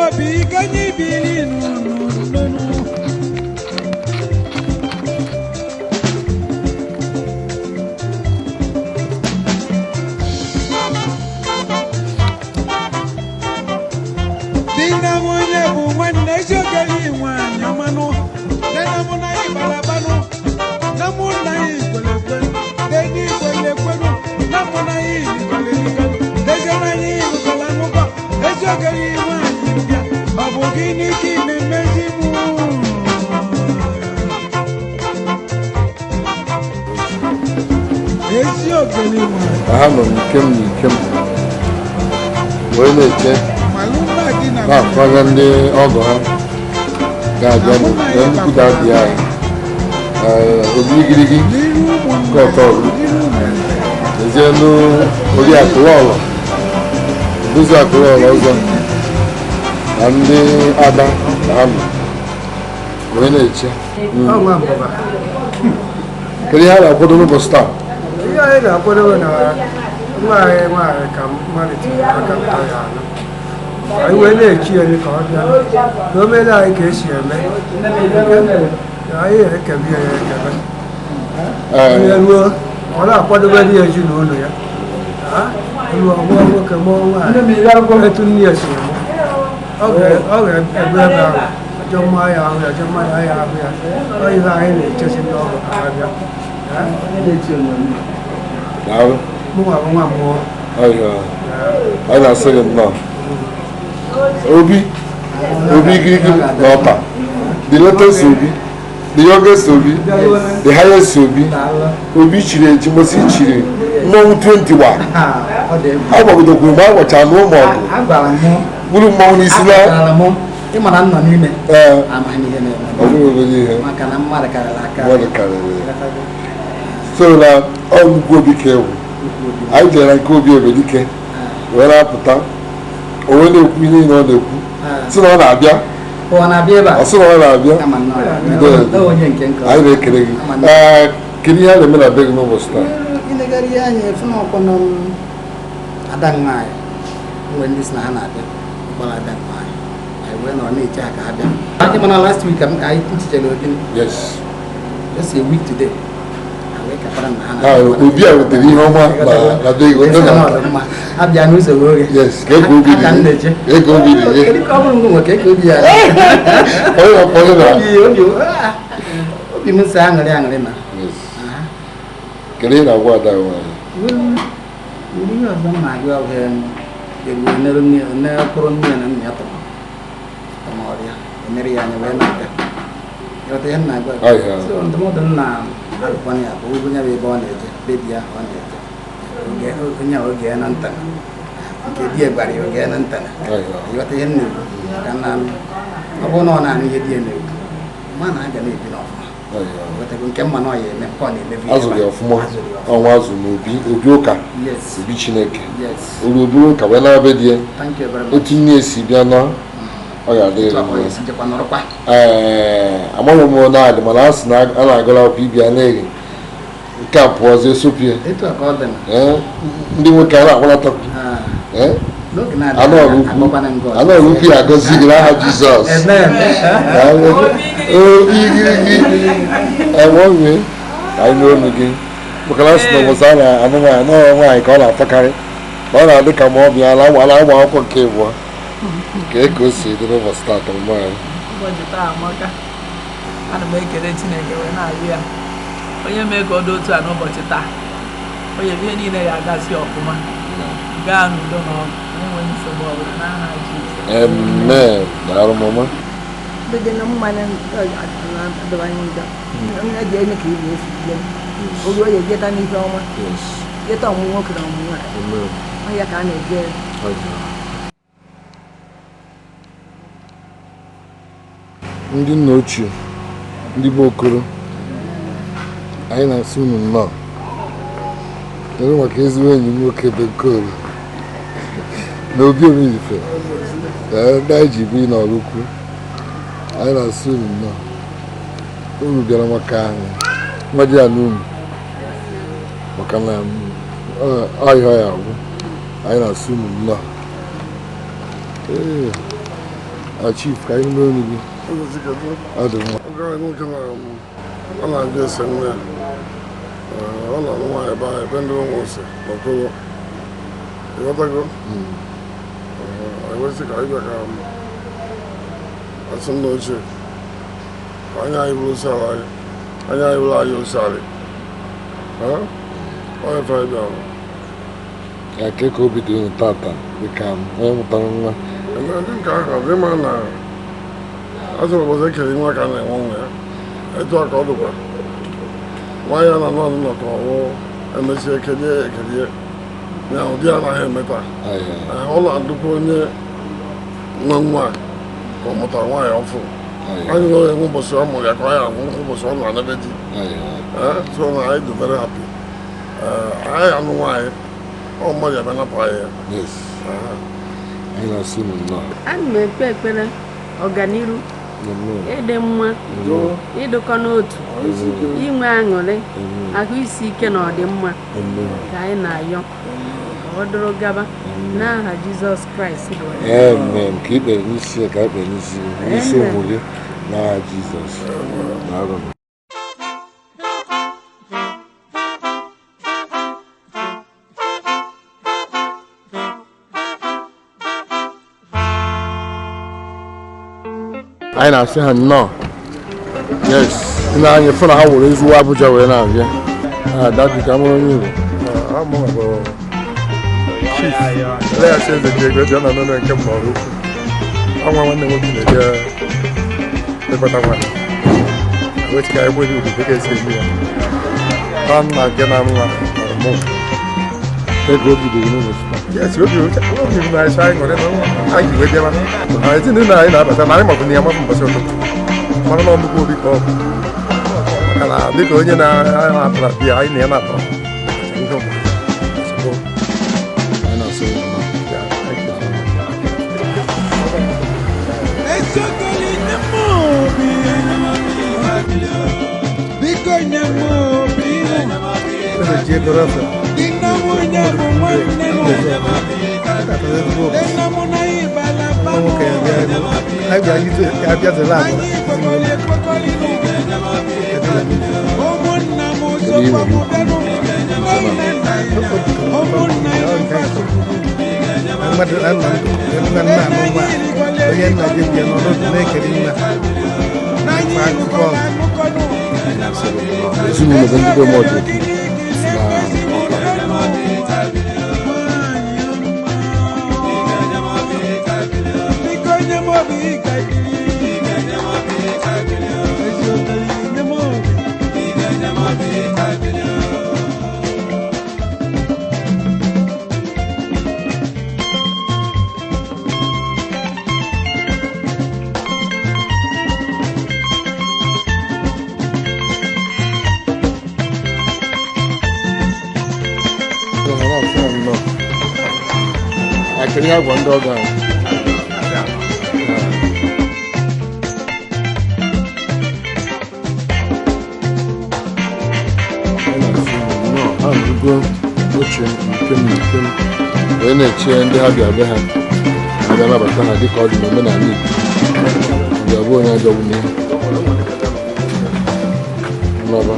obi kanyi bili nunu Dina mwenye bumwane shogeli mwanya manu Dena muna ibalabanu Namuna ikwelekwe Deni kwelekwenu Namuna ikwelekwe Dejana ikwelanuka Eshogeli mwanya Abogini kine mezimu Eshogeli mwanya Aha no nikem Wene che na kwaga ndị ọgọ ha ga-abịa n'ekwuda dị anyị obirigirigi nke ọtọ ezie n'ori akụrụọlọ odozi akụrụọlọ ọzọ na ndị ada na ha nọ wee na-eche kedu ihe a na-akwado n'ụbọchị taa ihe anyị ga-akwado na nwaanyị ka mmalite aka pụta ya anọ anyị wee na-echi elu ka ọ bịa na o meela anyị ka esi eme anyị ekebe ya ekebe onye ruo ọ na-akwadobe ndị ezinụlọ ya ruo mụọ nwoke mụọ nwaanyị etu nne ya si eme ọ ga-ebu ebe ahụ ajọ mmanya ahụ ya ajọ mmanya ahịa ahụ ya ọ ihe anyị na-echesi ndị ọgụ ka ha bịa mụnwa bụ nwa mmụọ anyị na-asị gị nnọọ Obi Girigi Nọpa, the latest Obi, the youngest Obi, the highest Obi chiri Jimosi chiri, mmọnwụ 21. Agbagidokwu mgbe a gwacha anụ ụmụ ọgụ. Bụrụ mmọnwụ n'isi na. Ịmara nọ n'ime. Amaghị ihe na-eme. Ọ bụrụ obere ihe. Maka na mmadụ karịrị aka. Mmadụ karịrị. So na ọ nnukwu Obi ka ewu. Anyị jere nke Obi Ebedike wee na-apụta. Onwe na-ekwu ihe niile ọ na-ekwu si na ọ na-abịa ọ sị na ọ na-abịa anyị na-ekele gị kedu ihe a na-eme na be gị n'ụbọchị taa ilegara ihe anyị efu na ọkpọ nọ ada nwaanyị mgbe ndị si na ha na-abịa gbara ada nwaanyị anyị wee nọ na-eche ha ka ha bịa anyị mana last week ka anyị nchichere obi just a week today Obi a wetere ihe ọma na be gị abịa n'ụzọ oge ka ego obi dị ego obi dị obi m si aṅụrị na kedu ihe na-agwa ada nwaanyị ihe ọzọ m na-agwa nekpụrụ nne na nna ya tọrọ ọrịa emere ya anya wee na-abịa ịghọta ihe m na-agwa ndụmọdụ nna alụkwana ya bụ onye bụ ebe ọ na-eje bebi ya ọ na-eje onye oge na nta nke di gwara ya oge na nta ịghọta ihe nna ka na ọ bụrụ na ọ na-anụ ihe di ya na-ekwu ma na aga na-ebi n'ọfụma nke mma na ọ ya eme ọ na-emebi azụrụ ya ọfụma ọnwa azụ n'obi ụka obi Chineke olu obi ụka wee na-abịa di ya otu nne esi bịa na ọ ga-adịrị amaghị m na-adị mana a sị na a na-agụrụ akwụkwọ ibia na-eri nke a pụọzi esopie ndị nwoke a na-akpọlatakwu anọrụ ukwu ya agọzi gị n'aha Jizọs enweghị anyị n'olu gị maka na sị na ụbọchị a na-anụ nwaanyị n'ọrụ nwaanyị ka ọ na-atọkarị ma ọ na-adị ka ma ọ bịa ala ụmụ akwụkwọ nke ịbụọ ka o si dị n'ụbọchị taata nwaanyị ụbọchị taa amaka ana m ekele Chineke wee na-arịọ ya onye mee ka ọ dị otu a n'ụbọchị taa onye ihe niile ya agasị ọfụma gaa n'udo na enweghị nsogbu ọbụla n'aha Jizọs amen daalụ mama Bede na mmanya adọbanye ụjọ onye ji eme ka ibe esi bịa oge o ji ejeta n'ife ọma jeta ọmụmụ nwoke na ọmụmụ nwaanyị ọhịa ka a na-eje ndị nna ochie ndị bụ okoro anyị na-asị unu nnọọ kedu maka ezigbo enyi m nwoke Bekoro na Obi Omeife ndị anyị ji bụ n'ọrụ ukwu anyị na-asị unu nnọọ unu bịara maka mmadụ ya n'unu maka na ọhịa ya bụ anyị na-asị unu nnọọ Chief, ka anyị mee onye gị. Ọ dị mma. Ọ na-abịa ese nne ya. Ọ na nwaanyị ebe ahụ ebe ndị ụmụ ose n'okoro. Ịghọtago? Ewesị ka anyị bịa ka asị nna ochie. Anya anyị bụrụ ose ala anyị. Anya anyị bụrụ anyị ose ala. Onye fe anyị bịara. Ya ka obi dị unu tata dịka onye mụtara nwa. Ndị nke ahụ dị mma na azụrụ ụbọchị ekele nwa ka a na-enwe nwa ya. Etu a ka ọ dịkwa. Nwaanyị a na-anọ ọnụ ka ọwụ emesi ekelie ya ụdị anaghị emeta. Ọ na-adụkwa onye nwe nwa ka ọ mụtara nwaanyị ọfụ. Anyị nọ enwe ụbọchị ọ mụrụ ya ka ọ ya anwụ ụbọchị ọ nọ n'ebe di. So na anyị dị very happy. Anyị anụ nwaanyị ọ mmadụ ebe napụ anyị ya. Anyị na-asị unu nnọọ. Ana m ekpe ekpere ọganiru ịdị mma ịdụkọ n'otu inwe aṅụrị ahụ isi ike na ọdịmma ka anyị na-ayọ ka ọ dụrụ gaba n'aha Jizọs Kraịst. Amen. Ka ikpere n'isi ka ikpere n'isi ụmụ gị n'aha Jizọs. Anyị na-asị ha nnọọ. Yes, ndị anyị fụ na ha were ezigbo Abuja wee na-abịa. Dadi ka mụrụ onye Igbo. Chief, Elias Eze Diego dị ọnọdụ nke m n'ọrụ ukwu. Ọnwa nwanne nwoke na-eje lekọta nwa. Wechiga egbe dị ugwu dịka esi eme ya. Ha nna nke na nwa mụ. Ego obi dị n'ụlọ nsọ. Yes, obi na-asa anyị nwere na anyị wee bịa. Ezinụlọ anyị na-abata na anyị mabụ na ya mabụ mbọsị ụtụtụ. Mana na ọmụgwọ obi ka ọ bụ. Maka na dịka onye na-apụra bịa anyị na ya na-atọ. Akịrị agwa ndị ọga anyị. Ha ndugo ochie nke m wee na-eche ndị ha bịa be ha abịa nabata ha dịka ọ dị n'omenala Igbo. Ndị abụọ onye ajọ wunye nnọba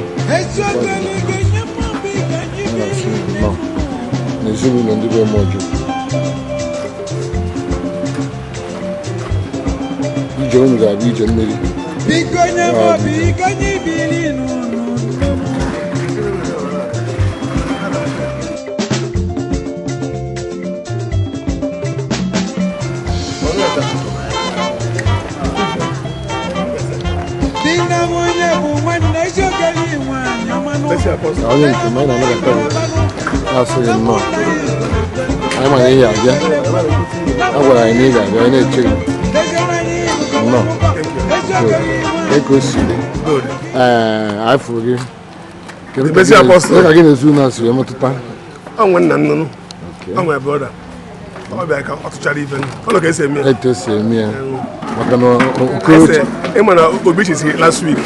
n'ezinụlọ ndị be mmụọ ije unu ga-abụ ije mmiri. Biko nye m obi ka anyị biri n'ụlọ. Di na nwunye bụ nwanne eziokele nwanyị ọmanụ. Onye nke m anyị na-anabata gị asịghị nnọọ. Anyị ma na ihe abịa. A gwara anyị na ị ga-abịa anyị na-eche gị. No. Ego si. I forgive. The best apostle. Look again as soon as you emetụta. Nwanna nnụnụ. Nwa brother. Ọ bịa ka ọ tụchara ife. Ọ lọ ka esi eme. Eto si eme ya. Maka na ị ma na Obichi si last week.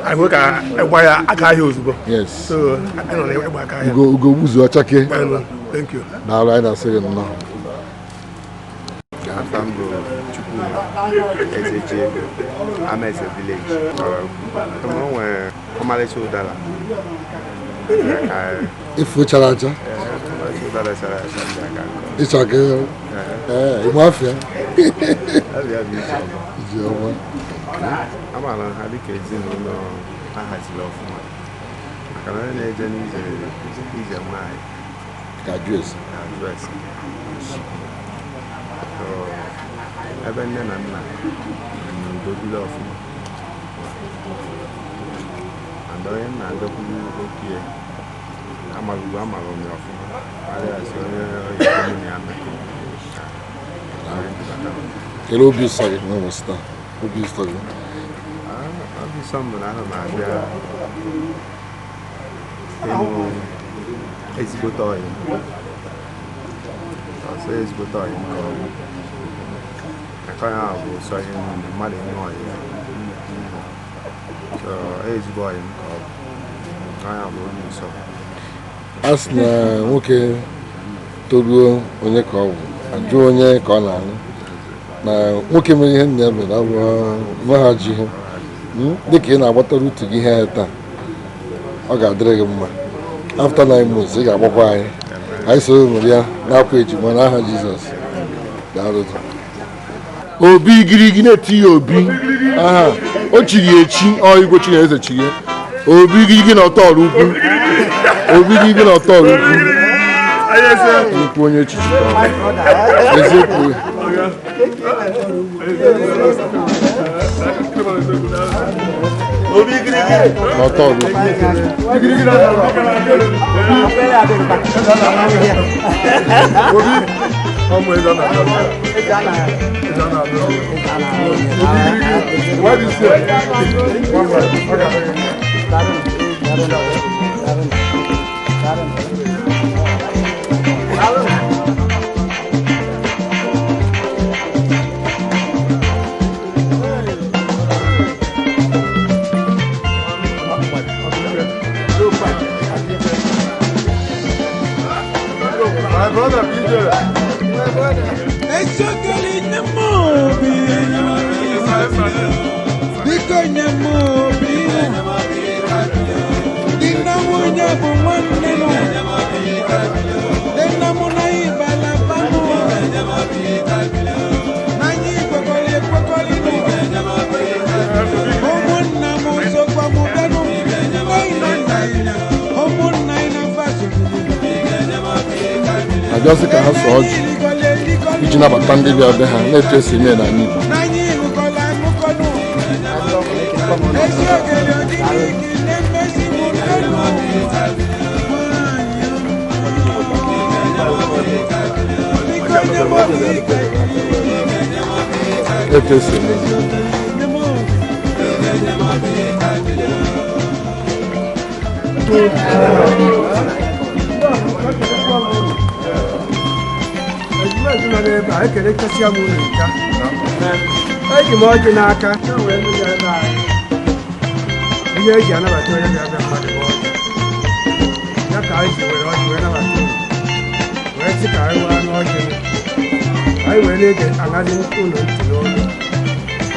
I hope ka egba ya aka ahịa ozugbo. Yes. So, I don't know egba aka ahịa. Ugo buzu ọchake. Thank you. Daalụ anyị na-asị gị nnọọ. Afambo Chukwu Ezechiel, Amese village. Comalish Udala. If we challenge, it's okay. Mafia. I'm a hadicate in I had love. I can only is a mind. Address. So, I've been there and do love. And I am not okay. I'm a woman on your phone. It'll be sorry, no, stop. Will be sorry. I'll be someone I don't know. It's good time. I'll say it's good time. I can't have so him money annoy. So it's boy. I have one so. As na nwoke toruo onye ka ọ bụ ajụ onye ka ọ na-alụ na nwoke mere ihe nna ebe na bụ mahadum ihe dịka ị na-agbatara utu gị ihe taa ọ ga-adịrị gị mma after 9 months ị ga-agbakwa anyị so nwere ya n'akwa ejima n'aha Jizọs ga-arụtụ obi girigi na-eti ya obi aha o chiri echi ọ igwe chi eze chiri obi girigi na ọtọ ọrụ ukwu obi girigi na ọtọ ọrụ ukwu ukwu onye echichi eziokwu obi girigi na ọtọ ọrụ obi ọmọ ìdáná what is it? My brother, just ka ha sọ ọjị iji nabata ndị bịa be ha na-etu esi eme na anyị Igbo etu esi eme I can make a young woman. I can imagine Naka. You are never told you that money. That guys were on whenever. Where's the guy who are not in it? I really get another to know.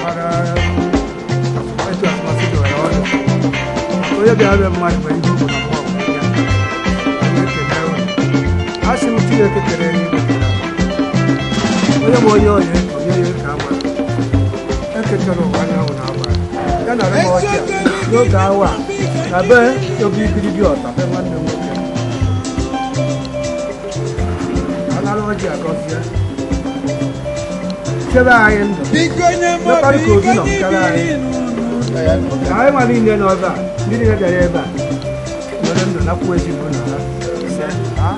But I just must do it all. We have a money when you go to home. I see what you get today. Onye m onye onye ka ama ekekere ụwa anyanwụ na agba ya na rịma ọcha n'oge awa na be obi ikiri dị ọta be nwanne m nwoke anara ọjị agọzie chebe anyị ndụ mekparị ka obi nọ nkara anyị anyị nwa niile nọ ebe a ndị niile bịara ebe a nwere ndụ nakwuo ezigbo na ha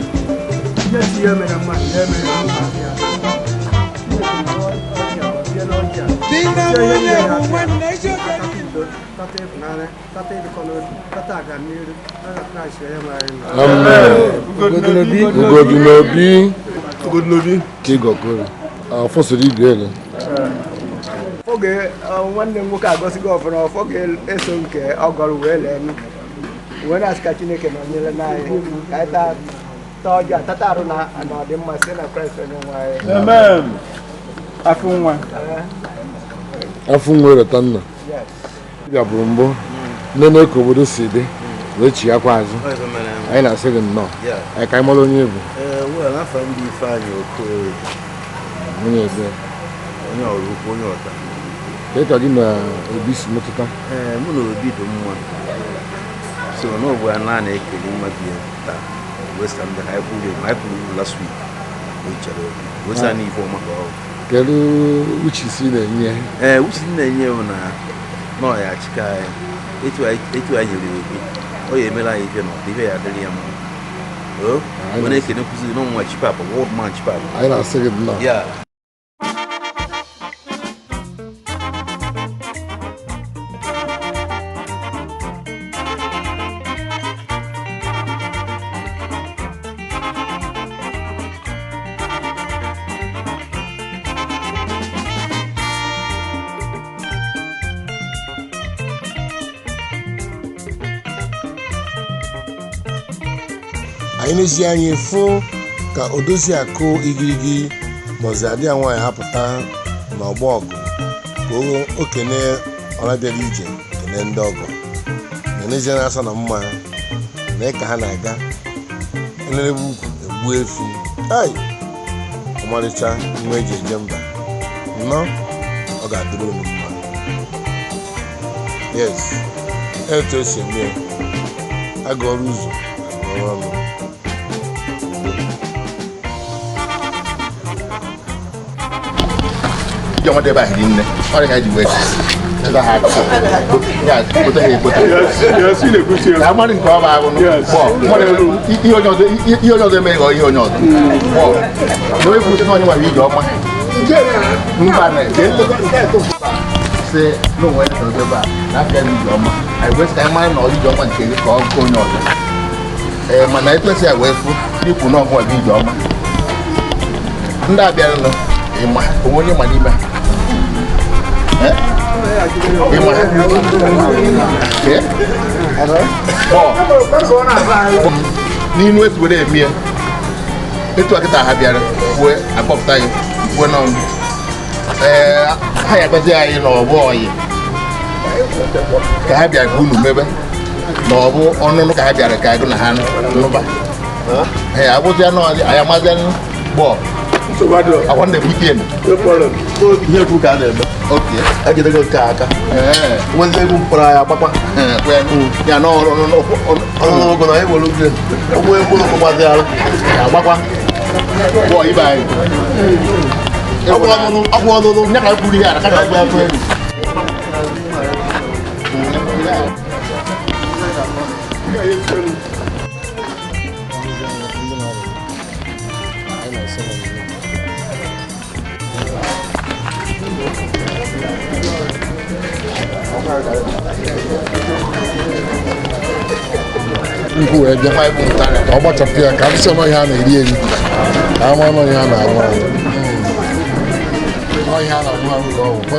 ihe tinye mere mmadụ na-emere mmadụ ya Ugodunobi Kigokoro afọsiri igwe ele oge nwanne m nwoke agọsigo ọfụna ọfọ ga-eso nke ọgọrụ wee lee nụ wee na-asịka Chineke na onyere n'anyị ka anyị taa ọjọọ tata arụ na ọdịmma site na Kraịst onye nwe anyị. Amen. Afọ nwa afọ nwere tanna ya bụrụ mbụ nene ka obodo si dị wee chighakwa azụ anyị na-asị gị nnọọ anyị ka anyị mara onye bụ onye eze onye ọrụ ukwu onye ọta ka gị na Obi si metụta mụ na Obi dị mma so n'ọbụ ya na-ekele mmadụ ya taa wesa ndị ha kwuru last week wesa n'ife ọma ka ọrụ kedu uche si na-enye uche na-enye bụ na nọ ya achịka anyị etu anyị nyere Obi ọ ya emela anyị ife na ọdịbe ya adịrị ya mma o na-ekele nkụzi n'ọnwa chipapụ world man chipapụ anyị na-asị gị nnọọ anyị n'ezi anyị fụ ka Odoziakụ Igirigi Mozadịa nwaanyị hapụta n'ọgbọ ọgụ ka okene ọlabịara ije kene ndị ọgọ na-enezi na-asa na mma na ka ha na-aga elerebu ukwu egbu efi ai ọmarịcha nwa eji eje mba nnọọ ọ ga-adịrị unu mma yes etu esi eme aga ọrụ ụzọ agụọrụ ọnụ Jangan dia bahas ini. Orang yang jual. Dah ada. Ya, betul he betul. Ya, sini kusi. Lama ni kau bawa pun. Mana iyo nyoto mereka iyo nyoto. Doi kusi kau ni wah video mah. Numpa ni. Se, lu wah itu coba. Nak jadi video mah. Aku sekarang mana nak video mah ciri kau nyoto. Mana itu saya wefu. Ni puno kau video mah. Nda biar lu. Ima, umurnya mana ima? Ima? Ni nuwe suwe mie. Itu kita habiar, we apa tay, we non. Haya pasti ayi no boy. Kahabiar gunu mebe. No bo ono no kahabiar kaya guna han, no ba. Abu jano ayam ajan bo. So what do I want the weekend? No problem. So here to Canada. Okay. I get a good car. When they go for a papa. When you know, no, gonna have a look at. We're going to go there. Papa. Boy, bye. I want to know. Never put it out. I can't have nkwu wee bịa ọ gbachapụ ya ka nsị ọnọ ihe a na-eri eri ka ama ọnọ ihe a na-arụ arụ ọ ihe a na-arụ arụ ka ọgwụ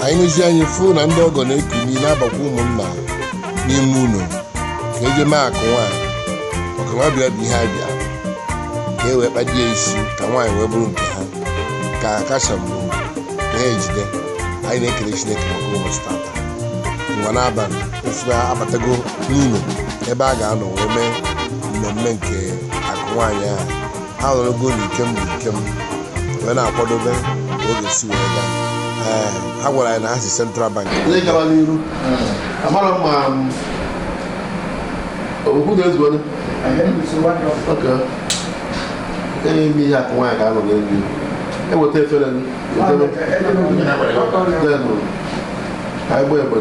anyị n'ezi anyị fụ na ndị ọgọ na-ekuni na-abakwa ụmụnna n'ime ụlọ ka eje mee akụ nwaanyị ọka nwa bịa bụ ihe a bịa ka e wee kpadie isi ka nwaanyị wee bụrụ nke ha ka akacha mbụ na ha ejide anyị na-ekele Chineke maka ụbọchị tata ngwa n'abalị ofu abatago n'ụlọ ebe a ga-anọ wee mee mmemme nke akụ nwaanyị ahụ ha nọrọgo n'ikem wee na-akwadobe ka oge si wee gaa ha gwara anyị na ha si Central Bank ndị gara n'iru amara ma okwu na-ezu onye eme ihe akụ nwaanyị ka a nọ n'elu eweta efere anyị gba egbe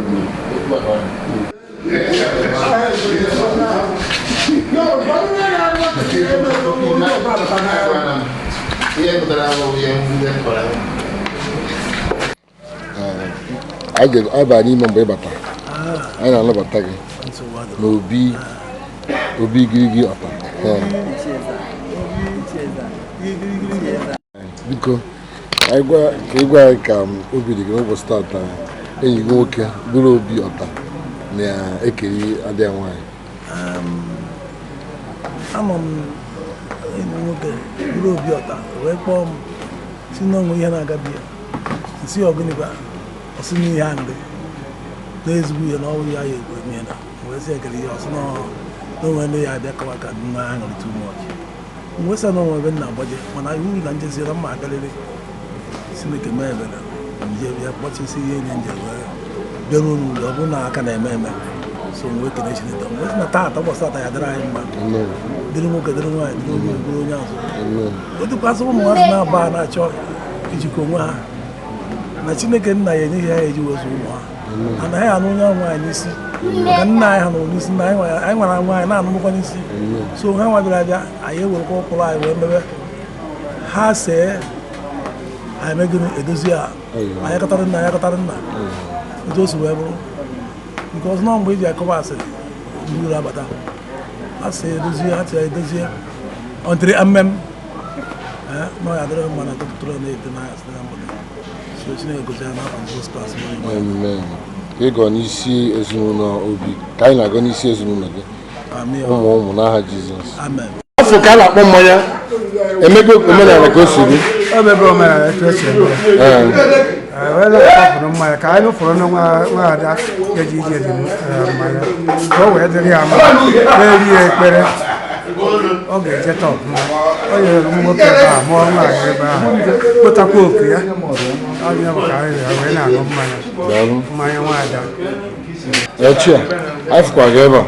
aba n'ime mgbe ị bata anyị na-anabata gị n'obi girigi ọta biko ka ị gwa anyị ka obi dị gị n'ụbọchị tata enyi gị nwoke bụrụ obi ọta na-ekeri adịghị nwaanyị ama m enyi nwoke bụrụ obi ọta wee kpọọ m si n'ọnwụ ihe na-agabi ya nsi ọgụnịba ọsị n'ihe a ndị n'ezigbo ihe na ọnwụ ya ya egwu eme na wee sị ekele ihe ọsị n'onwe ndị ya abịa kawa ka nwa ha ṅụrụ tu mọchị mgbe sị n'onwe ebe nna agbaje mana iwu na njeziere mma agalịrị Chineke mee ebere nje bịa kpọchisi ihe enye nje wee bịaruo n'ụlọ ọ bụrụ na aka na-eme eme so mgbe ekele Chineke mgbe sị na taata ụbọchị ata ya dịrị anyị mma dịrị nwoke dịrị nwaanyị dịrị onye bụrụ onye azụ o dịkwasị ụmụ nwaazị na-aba na-achọ ijikọ onwe ha na Chineke nna ya enyeghị ha eji wezu ụmụ ha anaghị anụ onye nwaanyị n'isi maka nna anyị ha nụrụ n'isi na anyị nwara nwaanyị na-anụmụkwa n'isi so ha nwabịara abịa anyị ewerekwa ụkpụrụ anyị wee mebe ha see anyị megịrị edozi ha anyị akọtara nna etu o si wee bụrụ nke ọzọ nọ mgbe eji akọba asịrị ndị uru abata ha see edozie ha tiri edozie ọntịrị mmem na ọ ya dịrị mma na tụtụrụ na-ete n'anya site na mgbede Chineke gozie n'afọ Jizọs Kraịst. Ịgọ n'isi ezinụlọ obi ka anyị na-agọ n'isi ezinụlọ gị ụmụ n'aha Jizọs afọ ka a na-akpọ mmanya emego omenala ka o si dị emebe omenala etu esi eme wee na-akpọpụrụ mmanya ka anyị fọrọ na nwa ada eji ije dị mmanya ka o wee dịrị ya mma na-eri ya ekpere ọ ga-ejeta ọfụma o nyere nwoke ebe a mụọ nwaanyị ebe ahụ kpotakwa oke ya ọnya bụ ka anyị wee na-aṅụ mmanya nwaada echi a anyị fụkwa gị ebe a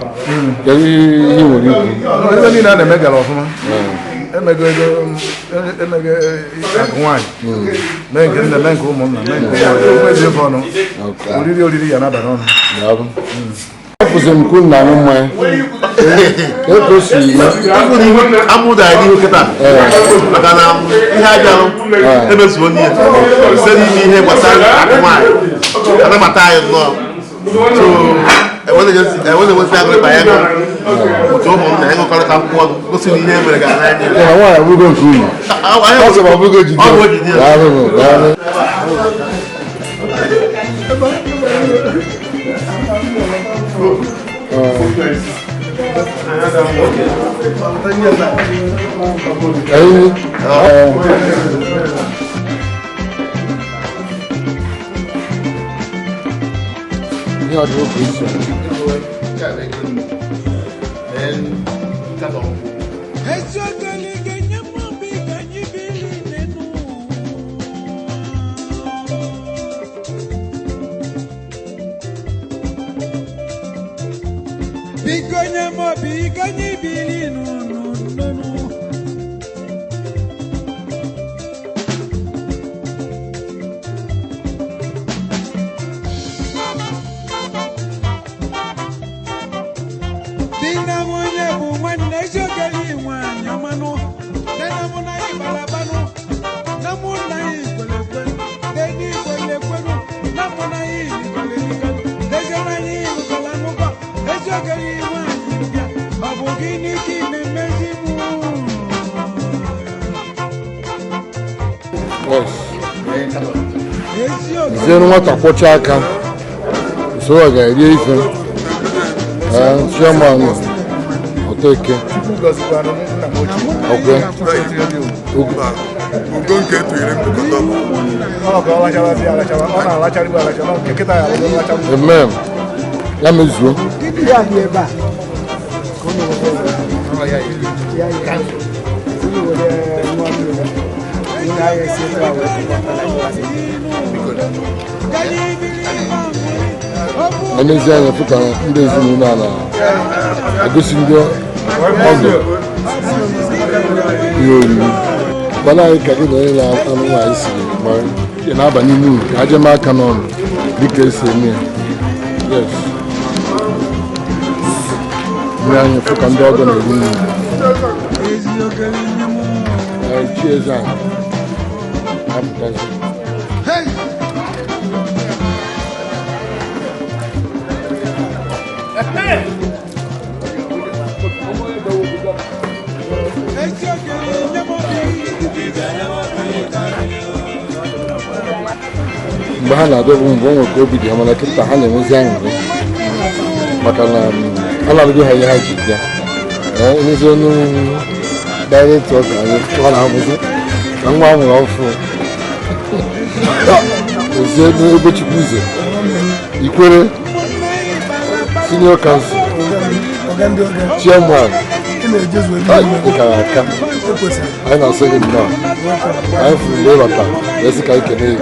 kedu ihe nwere ikwu ebe niile a na-eme gara ọfụma emego akụ nwaanyị mee nke nne mee nke ụmụnna mee nke ụmụezi ofe ọnụ oriri ya naba n'ọnụ afụzi m kwu nna m mmanya ego si amụda ya n'ihu kịta maka na ihe abịalụ emezuo n'ihe site n'ime ihe gbasara akụ nwaanyị anabata anyị nnọọ enwezi agụrịba ya ego otu ụmụnna ịgụkọrịta mkpụọ gosi na ihe mere ga n'anya nwaanyị abụgo nke unu ọbụgo jide Zero nwata kwọcha aka usoro ga-eri ife chioma Oteke ugo nke etụnyere mkpokọta amen ya mezuo n'ezie anya pụta ndị ezinụlọ a na-egosi ndị ọgọ ihe oriri gbana anyị ka gị na onye na-anụ nwaanyị si mara ị na-aba n'ime uru ka ajem aka n'ọnụ dịka esi eme ya Nye anyị fụ ka ndị ọgọ na-eru nri. Chi eze anyị apụtazi. Mgbe ha na-adọbụ mbụ o nwere ka obi dị ha mana kịta ha na-enwezi aṅụrị maka na a na-arụgo ha ihe ha ji bịa nyezi onye dairetọ ka anyị ọ na-amụzi na nwa a mụrụ ọfụ ozie n'ebe Chukwuze Ikwere senior council chairman dịkara aka anyị na-asị gị nnọọ anyị fụrụ na ịbata esi ka anyị kene gị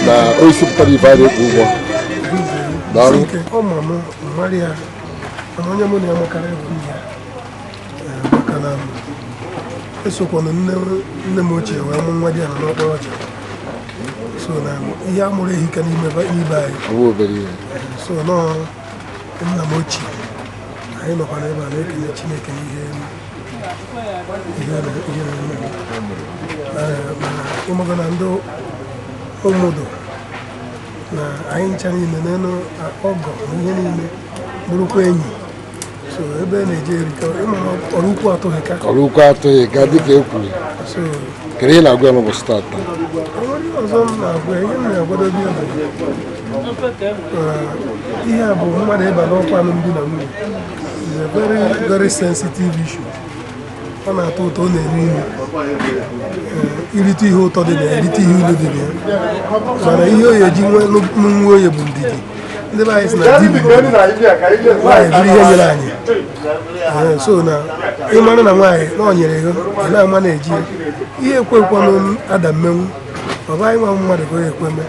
na o isipụtara ibe anyị ekwu ụgwọ daalụ onye mụ na ya makara ịbụ ya maka na esokwana nne m ochie wee mụ nwa dị ya n'ọkpọrọ ọcha so na ihe a mụrụ ehika n'ibe anyị so nọọ nna m ochie anyị nọkwana ebe a na-ekele Chineke n'ihe ịmaga na ndị ụmụdo na anyị ncha niile n'elu ọgọ na ihe niile bụrụkwa enyi so ebe na-eje erika ịmara ọrụ ukwu atụghị ka dịka e kwuru kere ihe na-agwa ya n'ụbọchị tata ọzọ m na-agwa ihe m na-agwadobe ihe a bụ mmadụ ịba n'ọkwa alụmdi na nwunye is a very very sensitive issue ọ na-atọ ụtọ ọ na-eri ime irite ihe ụtọ dị na erite ihe ilu dị na ya mana ihe oyi eji nwa oyi bụ ndidi ndị be anyị si na di bụ nwaanyị bụrụ ihe nyere anyị so na ịmara na nwaanyị na ọ nyere ego ị na-ama na-eji ihe ekwekwanụ ada mmenwu ọ bụ anyị nwa mmadụ ka ọ ekwe eme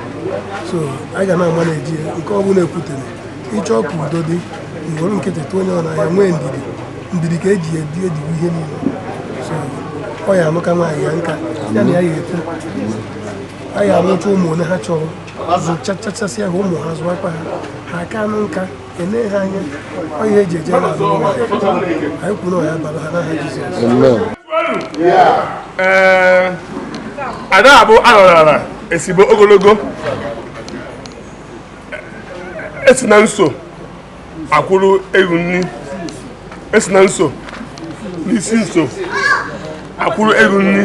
so anyị ga na-ama na-eji nke ọ bụla ekwutere ịchọ ka udo dị iwere nkịtị tụ onye ọ na-ahịa nwee ndidi ka eji ediwe ihe niile so ọ ya anụka nwaanyị ya nka ya na ya ga-eto anyị anụcha ụmụ ole ha chọrọ zụchachasịa ha ụmụ ha zụakwa ha aka anụ nka ene ha anya ọ ihe eji eje na azụ nwaanyị anyị kwuru na ya bara ha n'aha Jizọs. ada abụ anọrara esibo ogologo esi na nso akwụrụ eru nri esi na nso n'isi nso akwụrụ eru nri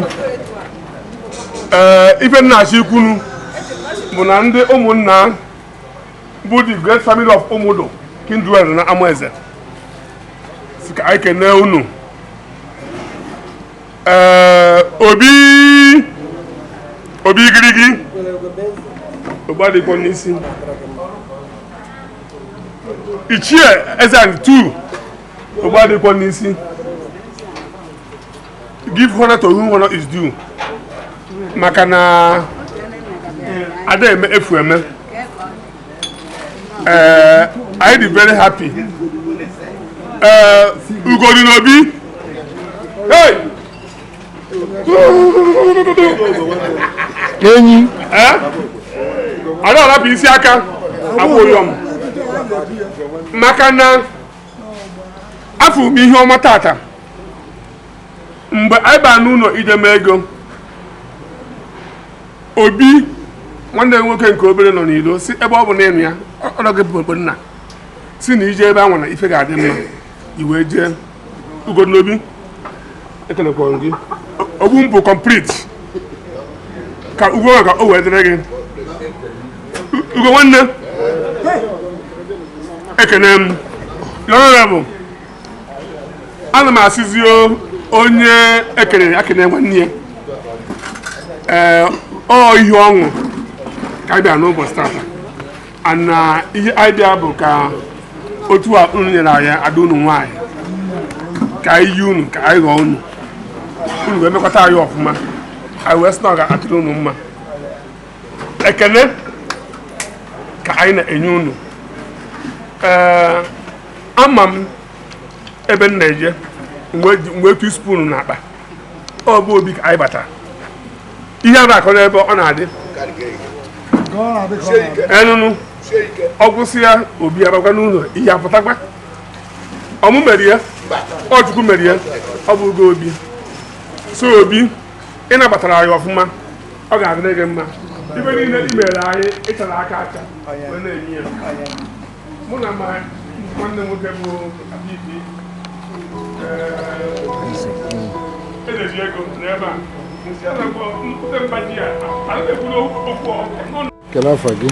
ife nna-achọ ikwunu bụ na ndị ụmụnna bụ the great family of Umudo Kindred na Amaeze si ka anyị kene unu obi igirigi ogbadikpọ n'isi ichie Eze-Ani 2 ogbadikpọ n'isi give honor to whom honor is due maka na ada eme efu eme I be very happy ugodi n'obi hey enyi ada ọlapụ isi aka abụghị m maka na afọ m ihe ọma tata mgbe anyị baa n'ụlọ ideme ego obi nwanne nwoke nke obere nọ n'ilo si ebe ọ bụ na ịnụ ya ọnọgị bụ nna si na ije ebe anwa na ife ga-adị mma iwe jee ugodinobi ekelekwa gị ogbu m bụ complete ka ugwo maka o wee dịrị gị ugo nwanne ekene m honorable ana m asịzi onye ekene nwanne ya ọ ihe ọṅụ ka anyị bịa n'ụbọchị tata ana ihe anyị bịa bụ ka otu a unu nyere anyị ada unu nwaanyị ka anyị yi unu ka anyị ghọọ unu wee mekọta anyị ọfụma anyị wee sị na ọ ga-atụrụ unu mma ekene ka anyị na-enye unu ama m ebe m na-eje mgbe etu spoon n'akpa ọ bụ obi ka anyị batara ihe a na-akọ n'ebe ọ na-adị enụnụ ọ gwụsị ya obi abagwa n'ụlọ ihe apụtakwa ọmụ mere ya ọchukwu mere ya ọ bụgo obi so obi ị nabatara anyị ọfụma ọ ga-adịrị gị mma ibe niile ị mere anyị ịchara aka aka wee na-eme ya mụ na nwanne nwoke bụ Abibi edeji ego n'ebe a nsị a na-agwọ mpụte mbaji a anyị na-ekwuru okwu ọnụ. Kedu afọ gị?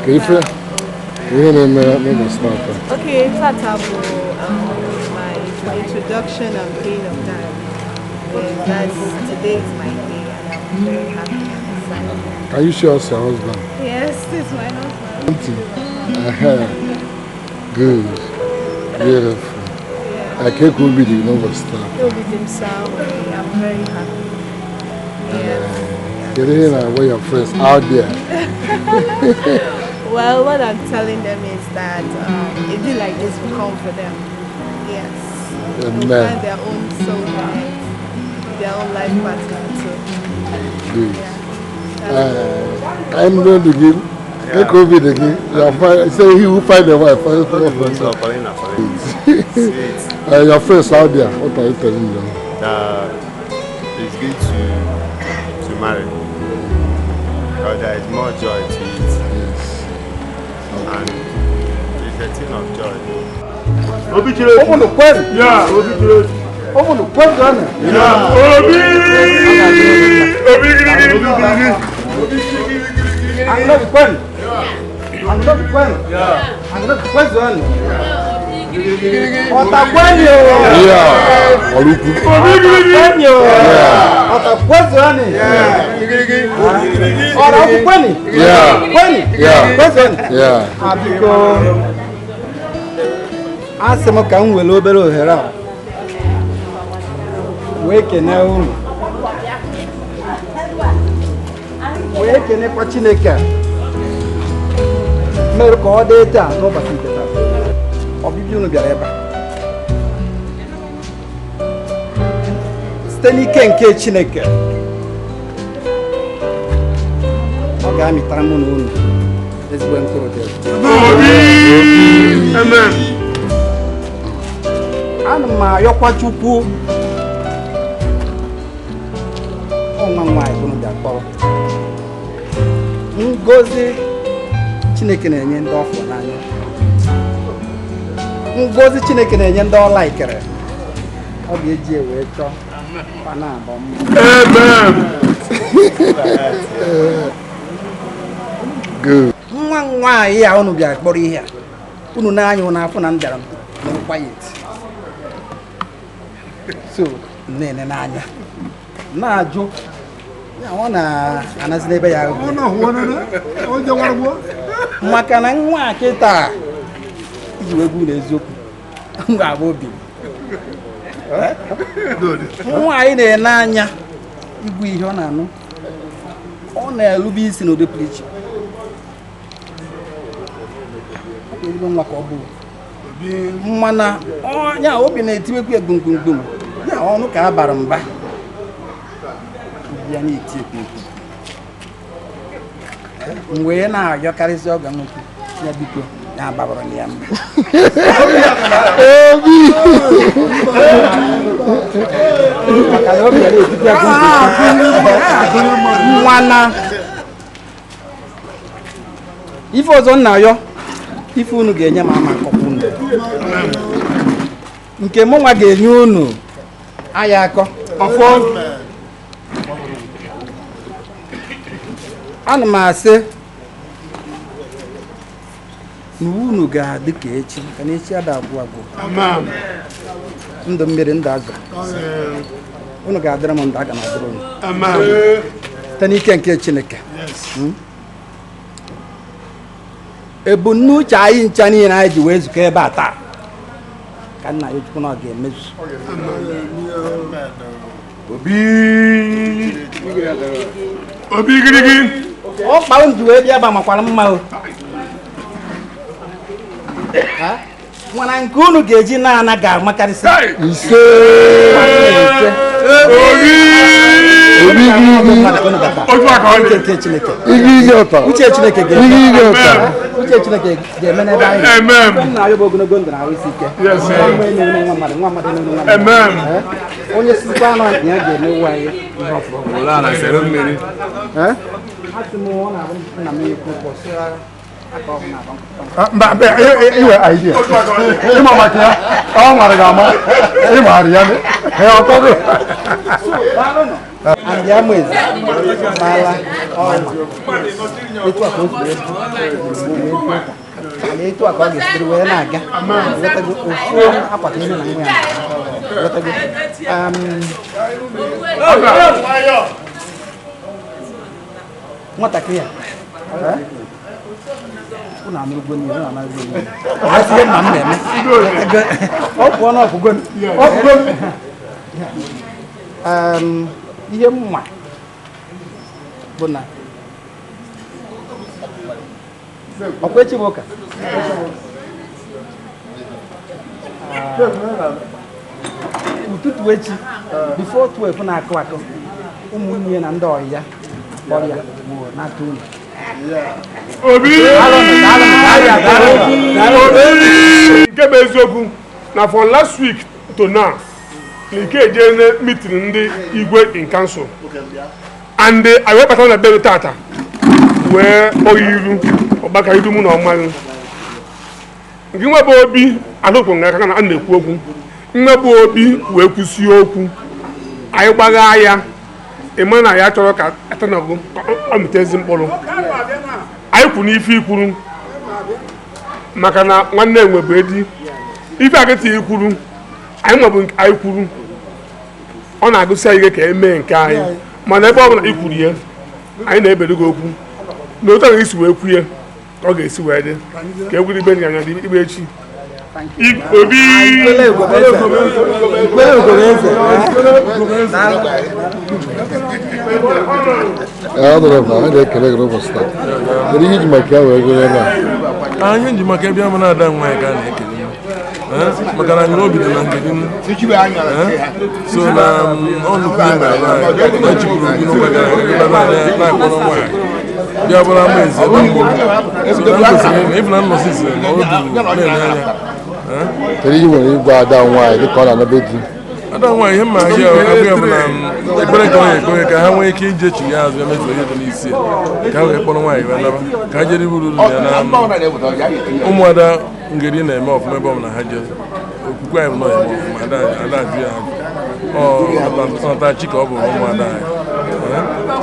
Ka ife ihe na-eme n'ụlọ staff? Okay, Tata my introduction and paying of time. Today is my day and I'm very happy and excited. Can you show us your husband? Yes, this is my husband. Good. Beautiful. I can't be the number staff. He'll be himself. I'm very happy. Yes. Get in and where your friends out there. Well, what I'm telling them is that a day like this will come for them. Yes. They'll find their own soulmate, their own life partner too. Good. Yeah. I'm going to give COVID again. Say he will find a wife. Your friends out there, what are you telling them? It's good to marry. Because there is more joy to it. Yes. And it's a thing of joy. Open the question. Yeah. Open the question. Yeah. I'm not the question. I'm not the question. Yeah. I'm not the question. Otakwani. Yeah. Oluku. Otakwani. Yeah. Otakwani. Yeah. Otakwani. Yeah. Kwani. Yeah. Question. Yeah. Abiko. Asemo ka m wele obere ohere a. Wee kene unu. Wee kene kwa Chineke. Mere ka ọ dị taa n'ụbọchị nke taa. Ọbịbịa unu bịara ebe a. Site n'ike nke Chineke, ọ ga-amịtara mụ na unu ezigbo mkpụrụ dị egwu. Amen. Ana m ayọkwa Chukwu ọnwa nwaanyị unu bịa kpọrọ. Ngozi Chineke na-enye ndị ọfọ n'anya. Ngozi Chineke na-enye ndị ọ laikere. Ọ ga-eji wee chọọ ma na-agba mma. Good. Nwa nwaanyị a unu bịara kpọrọ ihe a. Unu na-anya unu afọ na m bịara n'ụkwa ya eti. So, nne n'anya. Na-ajụ ya ọ na-anazi n'ebe ya maka na nwa kịta iji wee gwu n'eziokwu m ga-agba obi nwa anyị na-ene anya igwu ihe ọ na-anụ ọ na-elube isi n'ụdị pụrụ iche ezigbo nwa ka ọ bụ mana ya obi na-etiwekwu ya gbumgbumgbum ya ọnụ ka a bara mba ya na-eti ekpekpe mgbe na-ayọkarịsị ọga nwoke ya biko ya gbabara ya mba nwana ife ọzọ nna-ayọ ife unu ga-enye m ama akọkọ unu nke mụ nwa ga-enye unu aya akọ ọfọ ana m asị na unu ga-adị ka echi ka na echi ada agwụ agwụ ndụ mmiri ndụ azụ unu ga-adịrị m ndụ aga na adịrị unu site n'ike nke Chineke ebumnuche anyị ncha niile anyị ji wee zukọ ebe a taa ka nna ya Chukwu na ọ ga-emezu obi girigi ọ kpara m ji wee bịa ba makwara mma o mana nke unu ga-eji na-ana ga-amakarịsị ise obi iwe idea ịma maka ya ọ nwere ga-ama ịmara ya ọtọgo and ya mwezi mala ọma etu a ka o siri ebu etu a ka ọ ga-esiri wee na-aga wetago ofu akwata ihe na nwa ya wetago nwatakịrị a na amụgo n'ihu na amaghị ihe asịrị nna m na-eme ọ pụọ n'ọfụgo ihe mma bụ na ọkwa echi bụ ụka ụtụtụ echi before 12 na-akụ akụ ụmụnne na ndị ọyị ya kpọrọ ya gboo n'aka ụlọ Obi nke bụ eziokwu na for last week to now Ike ejene meeting ndị igwe in council and I webata na bere tata wee oyiru ọgbaka iru mụ na ọmalụ nke nwa bụ Obi alụkwu nga aka na a na-ekwu okwu nwa bụ Obi wee kwụsie okwu anyị gbagha ya ịma na ya chọrọ ka atanagụ amụta ezi mkpụrụ anyị kwuru n'ife ikwuru maka na nwanne enwe bụ edi ife agịtị ikwuru anyị mabụ anyị kwuru ọ na-agụsị anyị ka emee nke anyị mana ebe ọ bụla ikwuru ya anyị na-ebere gị okwu na otu ahụ isi wee kwu ya ka ọ ga-esi wee dị ka egwuru ibe nya dị ikpe echi Obi ihe ji maka ya wee gụrụ ebe a ihe ji maka bịa m na-ada nwa ya ka a na-ekele maka na anyị obi dị na ngedi m so na ọnụkwu na echipụrụ obi n'ụwa gara aga na-akpọrọ nwa ya bịa bụrụ ama eze ebe mgburu so na kwesịrị ime ịbụ na nnọsi ise na obi na-ele anya kedu ihe nwere ịgwa ada nwaanyị dịka ọ na-anabe di ada nwaanyị ihe mma ahịa abịa bụ na ekpere ka ọ ga-ekwe ka ha nwee ike ije chi ya azụ emetụ ihe dị n'isi ka ha wee kpọrọ nwaanyị wee naba ka ha jere iburu ya na ụmụada ngeri na-eme ọfụma ebe ọbụla ha jere okwukwe anyị bụ nọ ya ma ada ajụ ya ọta chi ka ọ bụ ụmụada anyị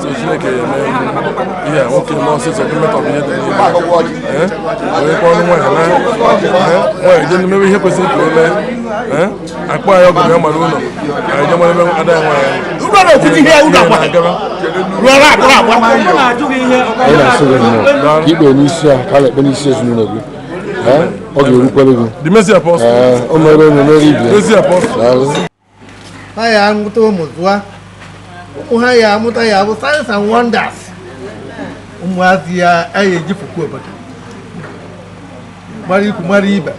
so Chineke ya eme ihe a nwoke ma ọsịsọ gị metọbụ ihe dị n'ime wee kpọọ nwaanyị nwaanyị je n'emebe ihe kwesịrị ka o mee akpọ anyị ọgụ ya mara ụlọ anyị je mara ebe ada ya nwaanyị anyị na-asị gị nnọọ ka ikpe n'isi a ka a na-ekpe n'isi ezinụlọ gị ọ ga-erukwere gị o mere omume ibe ha ya amụta ụmụ zụa ụmụ ha ya amụta ya bụ signs and wonders ụmụazị ya anyị ejifukwu obodo mara ikwu mara ibe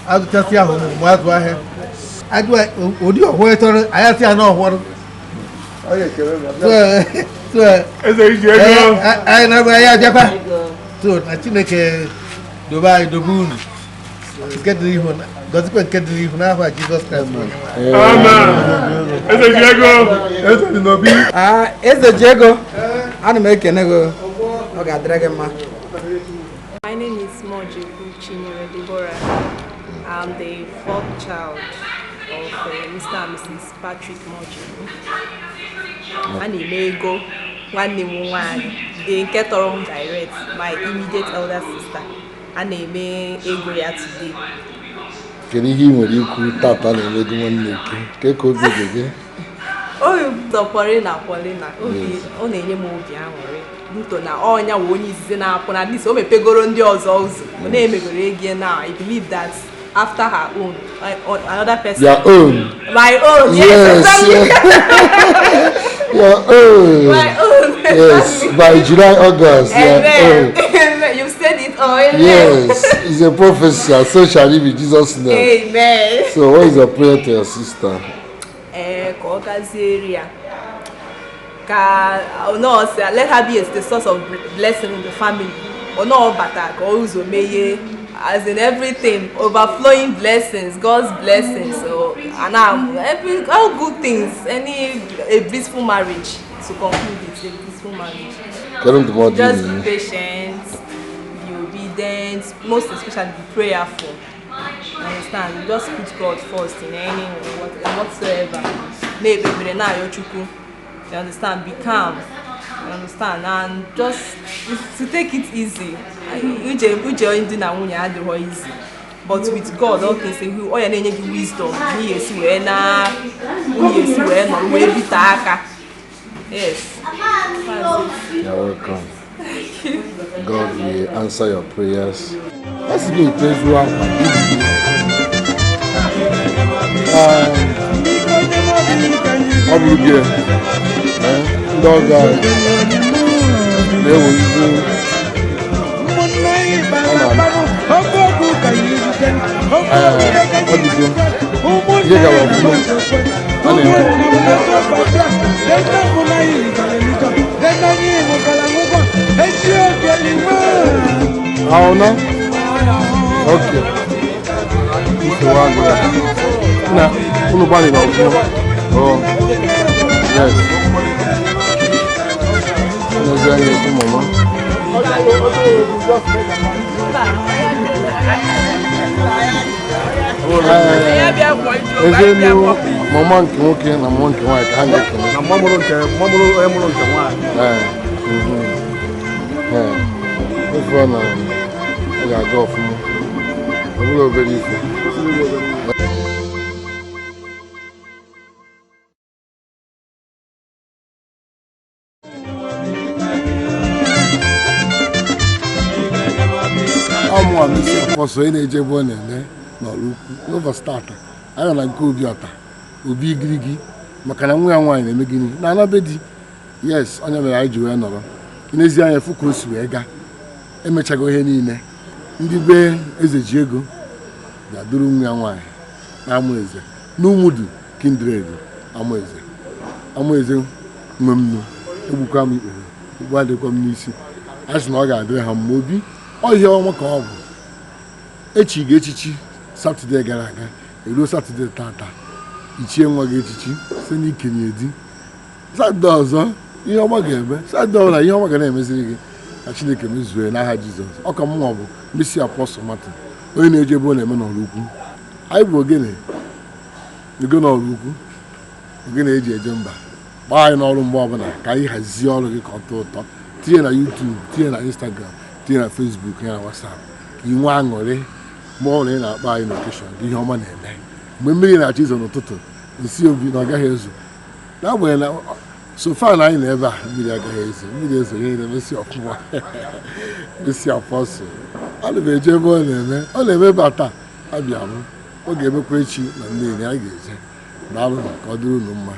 azụchasị ahụ ụmụazụ ahịa ajụ ụdị ọhụrụ tọrọ anyị asị ya na ọhụrụ anyị na-agwa ya abịakwa so na Chineke dobe anyị dobe unu nke dị ihu gọzikwa nke dị ihu n'afọ Jizọs Kraịst. Eze ji ego ana m ekene gị ọ ga-adịrị gị mma. My name is Mojeku Chinyere Deborah. I'm the fourth child of Mr. and Mrs. Patrick Mojeku. A na-eme ego nwanne m nwaanyị dị nke tọrọ m direct my immediate elder sister. A na-eme ego ya today. kedu ihe ị nwere ikwu tata na-eme gị nwanne gị ka obi dị gị obi dọpọrị na ọ na-enye m obi aṅụrị nto na ọnya wụ onye izizi na-apụ na dis o mepegoro ndị ọzọ ụzọ ọ na-emegoro ego na I believe that after her own another person your own my own yes your own my own yes by July August your own you said it all yes it's a prophecy and so shall it be Jesus name amen so what is your prayer to your sister ko area ka no say let her be the source of blessing in the family or no bata ko uzo meye as in everything overflowing blessings, God's blessings. So and all good things, a blissful marriage to conclude it, a blissful marriage. Just be patient, be obedient, most especially be prayerful. Understand? You just put God first in any whatsoever. You understand? Be calm. You understand? And just to take it easy. Easy. But with God, all things say, oh, you need wisdom. Yes. You're welcome. God will answer your prayers. Let's give a praise to our mama nke nwoke na mama nke nwaanyị ka ha na-ekene na mamụrụ nke nwaanyị ofe ọ ga-aga ọfụma ọ bụla obere ife ọmụwa misi apọsọ ị na-eje ebe ọ na-eme n'ọrụ ukwu n'ụbọchị tata anyị na nke Obiọta Obi Igirigi maka na nwa ya nwaanyị na-eme gịnị na anabe di yes onye mere anyị ji wee nọrọ n'ezi anya efu ka o si wee gaa emechago ihe niile ndị be eze ji ego ga-adụrụ nwa ya nwaanyị na Amaeze n'Umudu Kindred Amaeze nwe m nụ egbukwa m ikpere ugbu adịkwa m n'isi a sị na ọ ga-adịrị ha mma Obi ọhịa ọnwa ka ọ bụ echi ga-echichi Satọde gara aga eruo Satọde tata ichie nwa gị echichi site n'ikenye di Satọde ọzọ ihe ọma ga-eme Satọde ọbụla ihe ọma ga na-emeziri gị ka Chineke mezue n'aha Jizọs ọ ka mụnwa bụ Misi Apọstọl Martin onye na-eje ebe ọ na-eme n'ọrụ ukwu anyị bụ ogene n'ọrụ ukwu ogene eji eje mba gbaa anyị n'ọrụ mgbe ọbụla ka anyị hazie ọrụ gị ka ọ tọọ ụtọ tinye na YouTube tinye na Instagram tinye na Facebook ya na WhatsApp ka ị nwee aṅụrị mgbe ọ bụla ị na-akpọ anyị lokeshọn ihe ọma na-eme mgbe mmiri na-achọ izo n'ụtụtụ nsi Obi na ọ gaghị ezo n'agbanyeghị na sofa na anyị na ebe a mmiri agaghị ezo mmiri ezo ihe na-emesi ọfụma Misi Apọstọl ana m eje ebe ọ na-eme ebe a taa abịa m ọ ga-emekwa echi na Nnewi anyị ga-eje daalụ na ka ọ dịrị unu mma